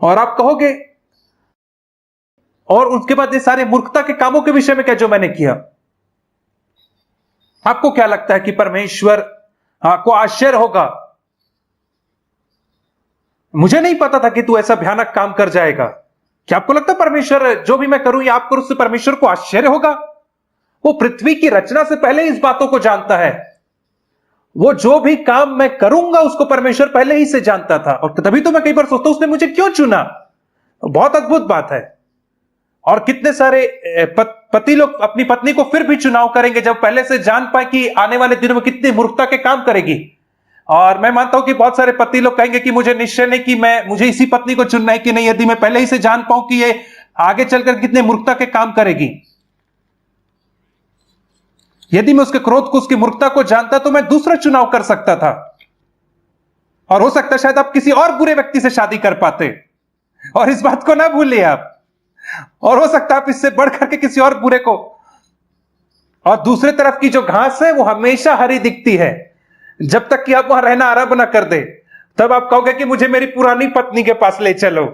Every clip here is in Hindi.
और आप कहोगे, और उसके बाद ये सारे मूर्खता के कामों के विषय में क्या जो मैंने किया। आपको क्या लगता है कि परमेश्वर को आश्चर्य होगा? मुझे नहीं पता था कि तू ऐसा भयानक काम कर जाएगा। क्या आपको लगता है परमेश्वर जो भी मैं करूं या आप करूं उससे परमेश्वर को आश्चर्य होगा? वो पृथ्वी की रचना से पहले इस बातों को जानता है। वो जो भी काम मैं करूंगा उसको परमेश्वर पहले ही से जानता था। और तभी तो मैं कई बार सोचता हूं उसने मुझे क्यों चुना। बहुत अद्भुत बात है। और कितने सारे पति लोग अपनी पत्नी को फिर भी चुनाव करेंगे जब पहले से जान पाए कि आने वाले दिनों में कितनी मूर्खता के काम करेगी। और मैं मानता हूं कि बहुत सारे पति लोग कहेंगे कि मुझे निश्चय नहीं कि मुझे इसी पत्नी को चुनना है कि नहीं, यदि मैं पहले ही से जान पाऊं कि ये आगे चलकर कितने मूर्खता के काम करेगी। यदि मैं उसके क्रोध को, उसकी मूर्खता को जानता तो मैं दूसरा चुनाव कर सकता था। और हो सकता है शायद आप किसी और बुरे व्यक्ति से शादी कर पाते। और इस बात को ना भूलिए आप। और हो सकता है आप इससे बढ़ करके किसी और बुरे को। और दूसरे तरफ की जो घास है वो हमेशा हरी दिखती है जब तक कि आप वहां रहना आरंभ ना कर दे। तब आप कहोगे कि मुझे मेरी पुरानी पत्नी के पास ले चलो।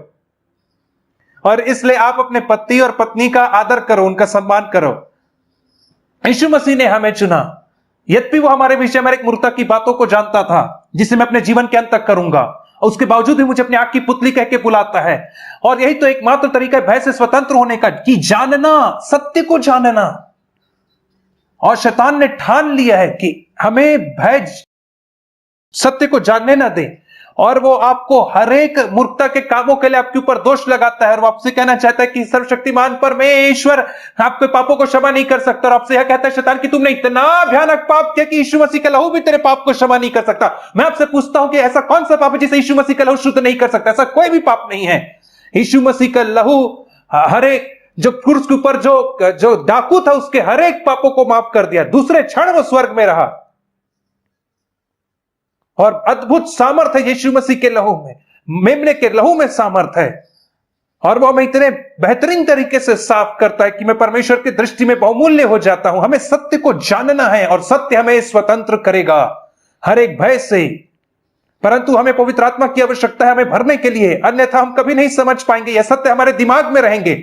और इसलिए आप अपने पति और पत्नी का आदर करो, उनका सम्मान करो। यीशु मसीह ने हमें चुना, यद्यपि वो हमारे विषय में एक मूर्खता की बातों को जानता था जिसे मैं अपने जीवन के अंत तक करूंगा, और उसके बावजूद भी मुझे अपनी आंख की पुतली कह के बुलाता है। और यही तो एकमात्र तरीका है भय से स्वतंत्र होने का, कि जानना, सत्य को जानना। और शैतान ने ठान लिया है कि हमें भय सत्य को जानने ना दे। और वो आपको हर एक मूर्खता के कामों के लिए आपके ऊपर दोष लगाता है और वो आपसे कहना चाहता है कि सर्वशक्तिमान परमेश्वर आपके पापों को क्षमा नहीं कर सकता। और आपसे यह कहता है शैतान कि तुमने इतना भयानक पाप किया कि यीशु मसीह का लहू भी तेरे पाप को क्षमा नहीं कर सकता। मैं आपसे पूछता हूं कि ऐसा कौन सा पाप है जिसे यीशु मसीह का लहू शुद्ध नहीं कर सकता? ऐसा कोई भी पाप नहीं है। यीशु मसीह का लहू हर एक जो क्रूस के ऊपर जो डाकू था उसके हर एक पापों को माफ कर दिया। दूसरे क्षण वो स्वर्ग में रहा। और अद्भुत सामर्थ है यीशु मसीह के लहू में, मेमने के लहू में सामर्थ है। और वो हमें इतने बेहतरीन तरीके से साफ करता है कि मैं परमेश्वर की दृष्टि में बहुमूल्य हो जाता हूं। हमें सत्य को जानना है और सत्य हमें स्वतंत्र करेगा हर एक भय से। परंतु हमें पवित्र आत्मा की आवश्यकता है हमें भरने के लिए, अन्यथा हम कभी नहीं समझ पाएंगे। यह सत्य हमारे दिमाग में रहेंगे।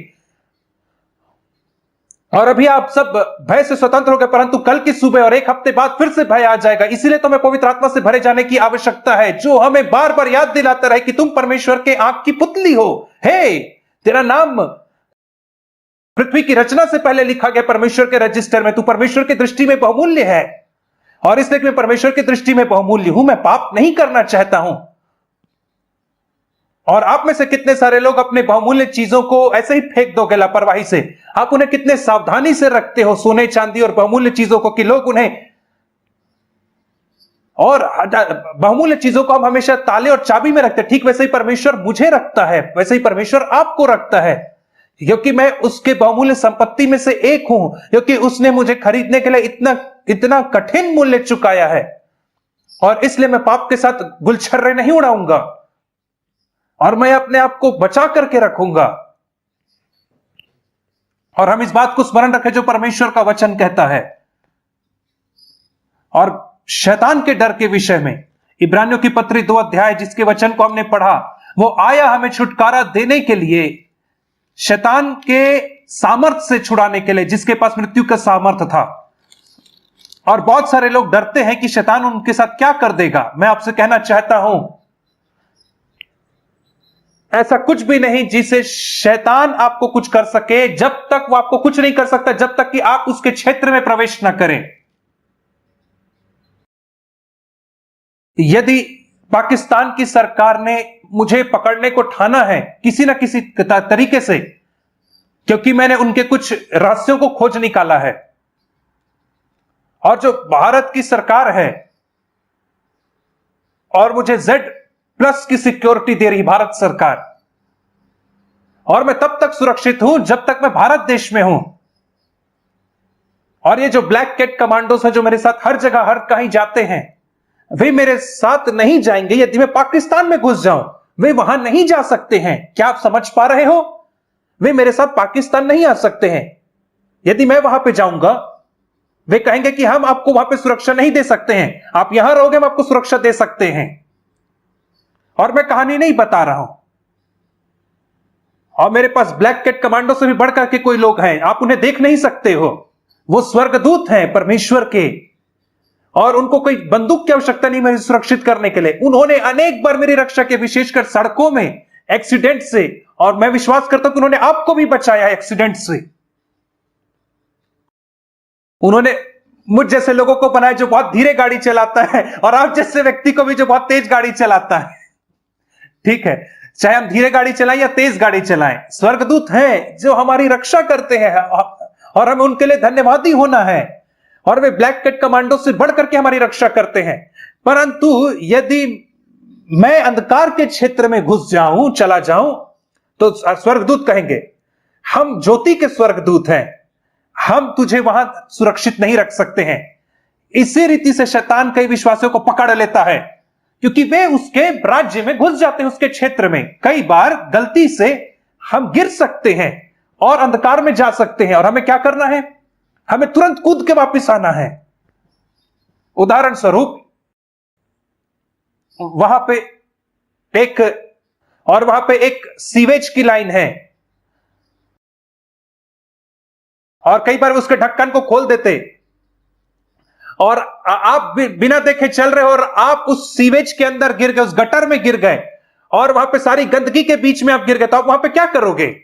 और अभी आप सब भय से स्वतंत्र हो गए, परंतु कल की सुबह और एक हफ्ते बाद फिर से भय आ जाएगा। इसीलिए तो हमें पवित्र आत्मा से भरे जाने की आवश्यकता है, जो हमें बार बार याद दिलाता रहे कि तुम परमेश्वर के आंख की पुतली हो। हे, तेरा नाम पृथ्वी की रचना से पहले लिखा गया परमेश्वर के रजिस्टर में। तू परमेश्वर की दृष्टि में बहुमूल्य है। और इसलिए मैं परमेश्वर की दृष्टि में बहुमूल्य हूं। मैं पाप नहीं करना चाहता हूं। और आप में से कितने सारे लोग अपने बहुमूल्य चीजों को ऐसे ही फेंक दोगे लापरवाही से। आप उन्हें कितने सावधानी से रखते हो, सोने चांदी और बहुमूल्य चीजों को, कि लोग उन्हें, और बहुमूल्य चीजों को हम हमेशा ताले और चाबी में रखते हैं। ठीक वैसे ही परमेश्वर मुझे रखता है, वैसे ही परमेश्वर आपको रखता है, क्योंकि मैं उसके बहुमूल्य संपत्ति में से एक हूं, क्योंकि उसने मुझे खरीदने के लिए इतना इतना कठिन मूल्य चुकाया है। और इसलिए मैं पाप के साथ गुलछर्रे नहीं उड़ाऊंगा और मैं अपने आप को बचा करके रखूंगा। और हम इस बात को स्मरण रखें जो परमेश्वर का वचन कहता है। और शैतान के डर के विषय में इब्रानियों की पत्री 2 अध्याय जिसके वचन को हमने पढ़ा, वो आया हमें छुटकारा देने के लिए, शैतान के सामर्थ से छुड़ाने के लिए, जिसके पास मृत्यु का सामर्थ था। और बहुत सारे लोग डरते हैं कि शैतान उनके साथ क्या कर देगा। मैं आपसे कहना चाहता हूं, ऐसा कुछ भी नहीं जिसे शैतान आपको कुछ कर सके। जब तक वो आपको कुछ नहीं कर सकता जब तक कि आप उसके क्षेत्र में प्रवेश न करें। यदि पाकिस्तान की सरकार ने मुझे पकड़ने को ठाना है किसी ना किसी तरीके से, क्योंकि मैंने उनके कुछ रहस्यों को खोज निकाला है, और जो भारत की सरकार है और मुझे Z+ की सिक्योरिटी दे रही भारत सरकार, और मैं तब तक सुरक्षित हूं जब तक मैं भारत देश में हूं। और ये जो ब्लैक कैट कमांडोस हैं जो मेरे साथ हर जगह हर कहीं जाते हैं, वे मेरे साथ नहीं जाएंगे। यदि मैं पाकिस्तान में घुस जाऊं, वे वहां नहीं जा सकते हैं। क्या आप समझ पा रहे हो? वे मेरे साथ पाकिस्तान नहीं आ सकते हैं। यदि मैं वहां पे जाऊंगा, वे कहेंगे कि हम आपको वहां पे सुरक्षा नहीं दे सकते हैं, आप यहां रहोगे, हम आपको सुरक्षा दे सकते हैं। और मैं कहानी नहीं बता रहा हूं, और मेरे पास ब्लैक कैट कमांडो से भी बढ़कर के कोई लोग हैं, आप उन्हें देख नहीं सकते हो, वो स्वर्गदूत हैं परमेश्वर के, और उनको कोई बंदूक की आवश्यकता नहीं मेरी सुरक्षित करने के लिए। उन्होंने अनेक बार मेरी रक्षा की, विशेषकर सड़कों में एक्सीडेंट से, और मैं विश्वास करता हूं कि उन्होंने आपको भी बचाया एक्सीडेंट से। उन्होंने मुझ जैसे लोगों को बनाया जो बहुत धीरे गाड़ी चलाता है, और आप जैसे व्यक्ति को भी जो बहुत तेज गाड़ी चलाता है। ठीक है, चाहे हम धीरे गाड़ी चलाएं या तेज गाड़ी चलाएं, स्वर्गदूत हैं जो हमारी रक्षा करते हैं, और हमें उनके लिए धन्यवादी होना है। और वे ब्लैक कैट कमांडो से बढ़ करके हमारी रक्षा करते हैं। परंतु यदि मैं अंधकार के क्षेत्र में घुस जाऊं, चला जाऊं, तो स्वर्गदूत कहेंगे हम ज्योति के स्वर्गदूत हैं, हम तुझे वहां सुरक्षित नहीं रख सकते हैं। इसी रीति से शैतान कई विश्वासियों को पकड़ लेता है, क्योंकि वे उसके राज्य में घुस जाते हैं, उसके क्षेत्र में। कई बार गलती से हम गिर सकते हैं और अंधकार में जा सकते हैं, और हमें क्या करना है? हमें तुरंत कूद के वापस आना है। उदाहरण स्वरूप वहां पे एक सीवेज की लाइन है, और कई बार उसके ढक्कन को खोल देते, और आप बिना देखे चल रहे हो, और आप उस सीवेज के अंदर गिर गए, उस गटर में गिर गए, और वहां पे सारी गंदगी के बीच में आप गिर गए, तो आप वहां पे क्या करोगे?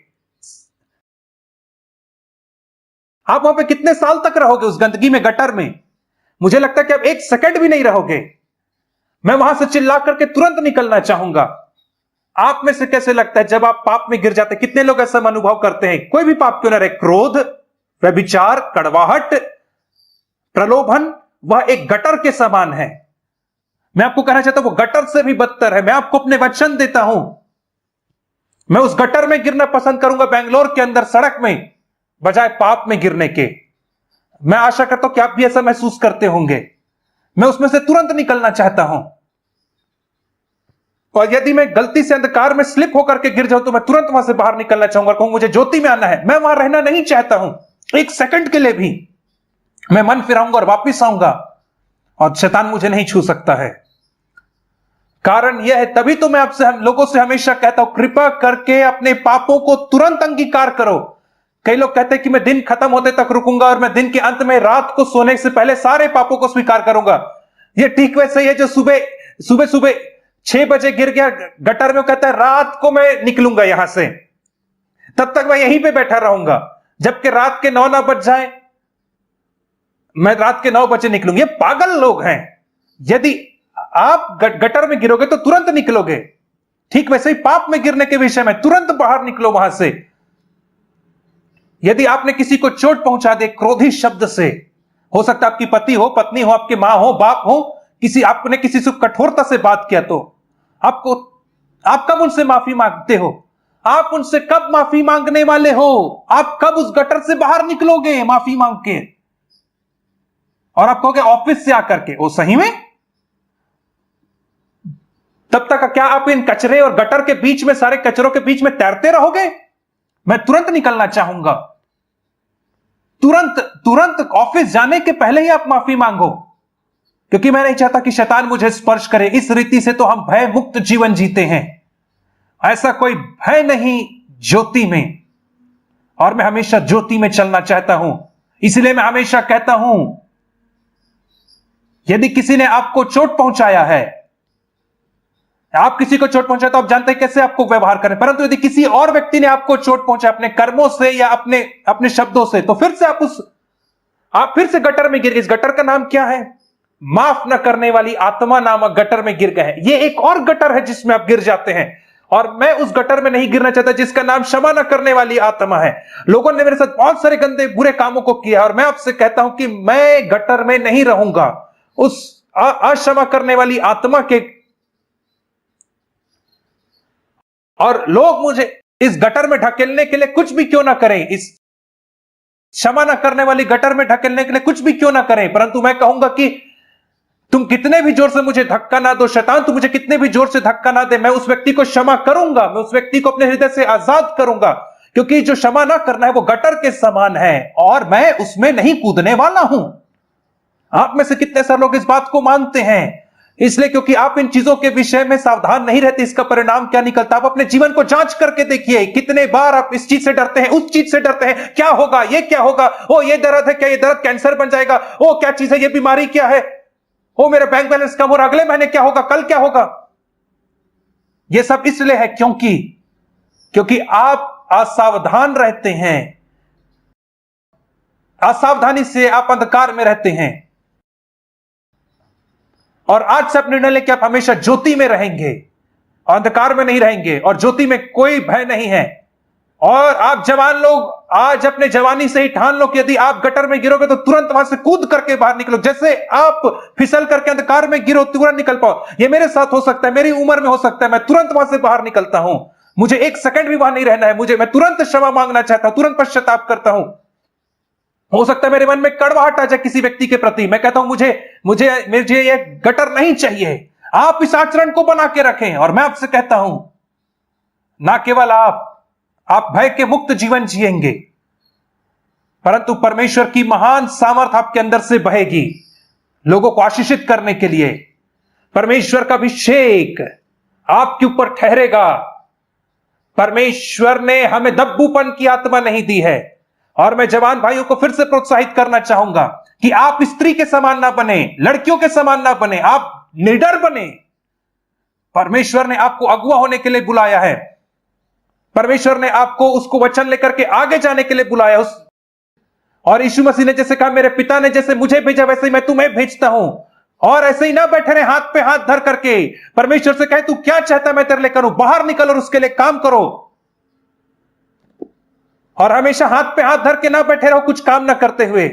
आप वहां पे कितने साल तक रहोगे उस गंदगी में, गटर में? मुझे लगता है कि आप एक सेकंड भी नहीं रहोगे। मैं वहां से चिल्ला करके तुरंत निकलना चाहूंगा। आप में से कैसे लगता है जब आप पाप में गिर जाते, कितने लोग ऐसा अनुभव करते हैं? कोई भी पाप क्यों ना रहे, क्रोध, व्यभिचार, कड़वाहट, प्रलोभन, वह एक गटर के समान है। मैं आपको कहना चाहता हूं वो गटर से भी बदतर है। मैं आपको अपने वचन देता हूं, मैं उस गटर में गिरना पसंद करूंगा बेंगलोर के अंदर सड़क में, बजाय पाप में गिरने के। मैं आशा करता हूं कि आप भी ऐसा महसूस करते होंगे। मैं उसमें से तुरंत निकलना चाहता हूं, और यदि मैं गलती से अंधकार में स्लिप होकर के गिर जाऊं तो मैं तुरंत वहां से बाहर निकलना चाहूंगा, कहूं मुझे ज्योति में आना है। मैं वहां रहना नहीं चाहता हूं एक सेकंड के लिए भी। मैं मन फिराऊंगा और वापिस आऊंगा, और शैतान मुझे नहीं छू सकता है। कारण यह है, तभी तो मैं आपसे, हम लोगों से हमेशा कहता हूं, कृपा करके अपने पापों को तुरंत अंगीकार करो। कई लोग कहते हैं कि मैं दिन खत्म होते तक रुकूंगा, और मैं दिन के अंत में रात को सोने से पहले सारे पापों को स्वीकार करूंगा। यह ठीक वैसे ही है जो सुबह 6 बजे गिर गया गटर में, कहता है रात को मैं निकलूंगा यहां से, तब तक मैं यहीं पे बैठा रहूंगा, जबकि रात के 9 ना बज जाए, मैं रात के 9 बजे निकलूंगा। ये पागल लोग हैं। यदि आप गटर में गिरोगे तो तुरंत निकलोगे, ठीक वैसे ही पाप में गिरने के विषय में तुरंत बाहर निकलो वहां से। यदि आपने किसी को चोट पहुंचा दे क्रोधी शब्द से, हो सकता है आपकी पति हो, पत्नी हो, आपकी मां हो, बाप हो, आपने किसी से कठोरता से बात किया, तो आप कब उनसे माफी मांगते हो? आप उनसे कब माफी मांगने वाले हो? आप कब उस गटर से बाहर निकलोगे माफी मांग के? और आप कहोगे ऑफिस से आकर के, ओ सही में? तब तक क्या आप इन कचरे और गटर के बीच में, सारे कचरों के बीच में तैरते रहोगे? मैं तुरंत निकलना चाहूंगा। तुरंत ऑफिस जाने के पहले ही आप माफी मांगो, क्योंकि मैं नहीं चाहता कि शैतान मुझे स्पर्श करे। इस रीति से तो हम भय मुक्त जीवन जीते हैं। ऐसा कोई भय नहीं ज्योति में, और मैं हमेशा ज्योति में चलना चाहता हूं। इसलिए मैं हमेशा कहता हूं, यदि किसी ने आपको चोट पहुंचाया है, आप किसी को चोट पहुंचाए तो आप जानते हैं कैसे आपको व्यवहार करें। परंतु यदि किसी और व्यक्ति ने आपको चोट पहुंचाया अपने कर्मों से या अपने शब्दों से, तो फिर से आप फिर से गटर में गिर गए। इस गटर का नाम क्या है? माफ न करने वाली आत्मा नामक गटर में गिर गए। ये एक और गटर है जिसमें आप गिर जाते हैं, और मैं उस गटर में नहीं गिरना चाहता जिसका नाम क्षमा न करने वाली आत्मा है। लोगों ने मेरे साथ बहुत सारे गंदे बुरे कामों को किया, और मैं आपसे कहता हूं कि मैं गटर में नहीं रहूंगा उस अक्षमा करने वाली आत्मा के। और लोग मुझे इस गटर में ढकेलने के लिए कुछ भी क्यों ना करें, इस क्षमा न करने वाली गटर में ढकेलने के लिए कुछ भी क्यों ना करें, परंतु मैं कहूंगा कि तुम कितने भी जोर से मुझे धक्का ना दो, शैतान तू मुझे कितने भी जोर से धक्का ना दे, मैं उस व्यक्ति को क्षमा करूंगा। मैं उस व्यक्ति को अपने हृदय से आजाद करूंगा, क्योंकि जो क्षमा ना करना है वो गटर के समान है, और मैं उसमें नहीं कूदने वाला हूं। आप में से कितने सारे लोग इस बात को मानते हैं? इसलिए क्योंकि आप इन चीजों के विषय में सावधान नहीं रहते, इसका परिणाम क्या निकलता। आप अपने जीवन को जांच करके देखिए, कितने बार आप इस चीज से डरते हैं, उस चीज से डरते हैं, क्या होगा, ये क्या होगा, ओ ये दर्द है, क्या ये दर्द कैंसर बन जाएगा, ओ क्या चीज है, ये बीमारी क्या है, ओ मेरा बैंक बैलेंस कम हो रहा, अगले महीने क्या होगा, कल क्या होगा। यह सब इसलिए है क्योंकि आप असावधान रहते हैं। असावधानी से आप अंधकार में रहते हैं। और आज से आप निर्णय लें कि आप हमेशा ज्योति में रहेंगे, अंधकार में नहीं रहेंगे, और ज्योति में कोई भय नहीं है। और आप जवान लोग आज अपने जवानी से ही ठान लो कि यदि आप गटर में गिरोगे तो तुरंत वहां से कूद करके बाहर निकलो। जैसे आप फिसल करके अंधकार में गिरो तुरंत निकल पाओ, ये मेरे साथ हो सकता है, मेरी उम्र में हो सकता है। मैं तुरंत वहां से बाहर निकलता हूं, मुझे एक सेकंड भी वहां नहीं रहना है, मैं तुरंत क्षमा मांगना चाहता हूं, तुरंत पश्चाताप करता हूं। हो सकता है मेरे मन में कड़वाहट आ जाए किसी व्यक्ति के प्रति, मैं कहता हूं मुझे मुझे मुझे ये गटर नहीं चाहिए। आप इस आचरण को बना के रखें। और मैं आपसे कहता हूं, ना केवल आप भय के मुक्त जीवन जिएंगे, परंतु परमेश्वर की महान सामर्थ आपके अंदर से बहेगी लोगों को आशीषित करने के लिए। परमेश्वर का अभिषेक आपके ऊपर ठहरेगा। परमेश्वर ने हमें दब्बूपन की आत्मा नहीं दी है। और मैं जवान भाइयों को फिर से प्रोत्साहित करना चाहूंगा कि आप स्त्री के समान ना बने, लड़कियों के समान ना बने, आप निडर बने। परमेश्वर ने आपको अगुवा होने के लिए बुलाया है। परमेश्वर ने आपको उसको वचन लेकर के आगे जाने के लिए बुलाया। और यीशु मसीह ने जैसे कहा, मेरे पिता ने जैसे मुझे भेजा वैसे ही मैं तुम्हें भेजता हूं। और ऐसे ही ना बैठे रहे हाथ पे हाथ धर करके। परमेश्वर से कहे, तू क्या चाहता मैं तेरे लिए करूं, बाहर निकल और उसके लिए काम करो। और हमेशा हाथ पे हाथ धर के ना बैठे रहो कुछ काम ना करते हुए।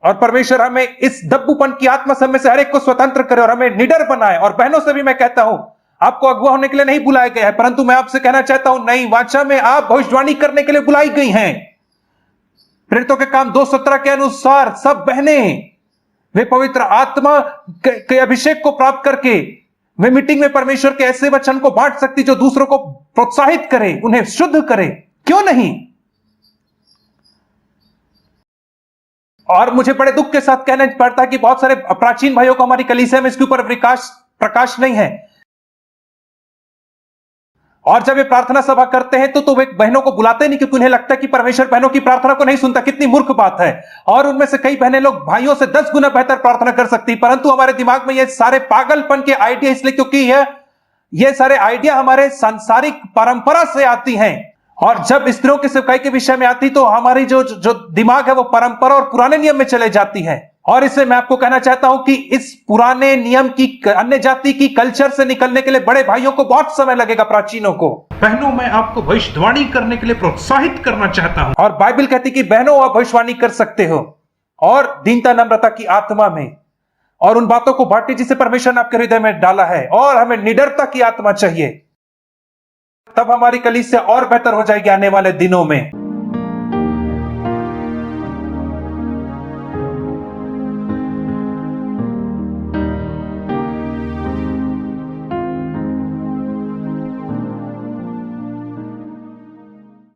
और परमेश्वर हमें इस दब्बूपन की आत्मा से हमें से हर एक को स्वतंत्र करे और हमें निडर बनाए। और बहनों से भी मैं कहता हूं, आपको अगुवा होने के लिए नहीं बुलाया गया है, परंतु मैं आपसे कहना चाहता हूं, नई वाचा में आप भविष्यवाणी करने के लिए बुलाई गई हैं। प्रेरितों के काम 2:17 के अनुसार सब बहनें वे पवित्र आत्मा के अभिषेक को प्राप्त करके वे मीटिंग में परमेश्वर के ऐसे वचन को बांट सकती जो दूसरों को प्रोत्साहित करे, उन्हें शुद्ध करे। क्यों नहीं? और मुझे बड़े दुख के साथ कहना पड़ता है कि बहुत सारे प्राचीन भाइयों को हमारी कलीसिया में इसके ऊपर प्रकाश नहीं है। और जब वे प्रार्थना सभा करते हैं तो वे बहनों को बुलाते नहीं, क्योंकि उन्हें लगता है कि परमेश्वर बहनों की प्रार्थना को नहीं सुनता। कितनी मूर्ख बात है। और उनमें से कई बहनें लोग भाइयों से 10 गुना बेहतर प्रार्थना कर सकती, परंतु हमारे दिमाग में ये सारे पागलपन के आइडिया, इसलिए क्योंकि ये सारे आइडिया हमारे सांसारिक परंपरा से आती हैं। और जब स्त्रियों की सेवकाई के विषय में आती तो हमारी जो दिमाग है वो परंपरा और पुराने नियम में चले जाती है। और इससे मैं आपको कहना चाहता हूं कि इस पुराने नियम की, अन्य जाति की कल्चर से निकलने के लिए बड़े भाइयों को बहुत समय लगेगा, प्राचीनों को। बहनों, मैं आपको भविष्यवाणी करने के लिए प्रोत्साहित करना चाहता हूं। और बाइबल कहती कि बहनों आप भविष्यवाणी कर सकते हो, और दीनता नम्रता की आत्मा में, और उन बातों को बांटे जिसे परमेश्वर ने आपके हृदय में डाला है। और हमें निडरता की आत्मा चाहिए, तब हमारी कलीसिया और बेहतर हो जाएगी आने वाले दिनों में।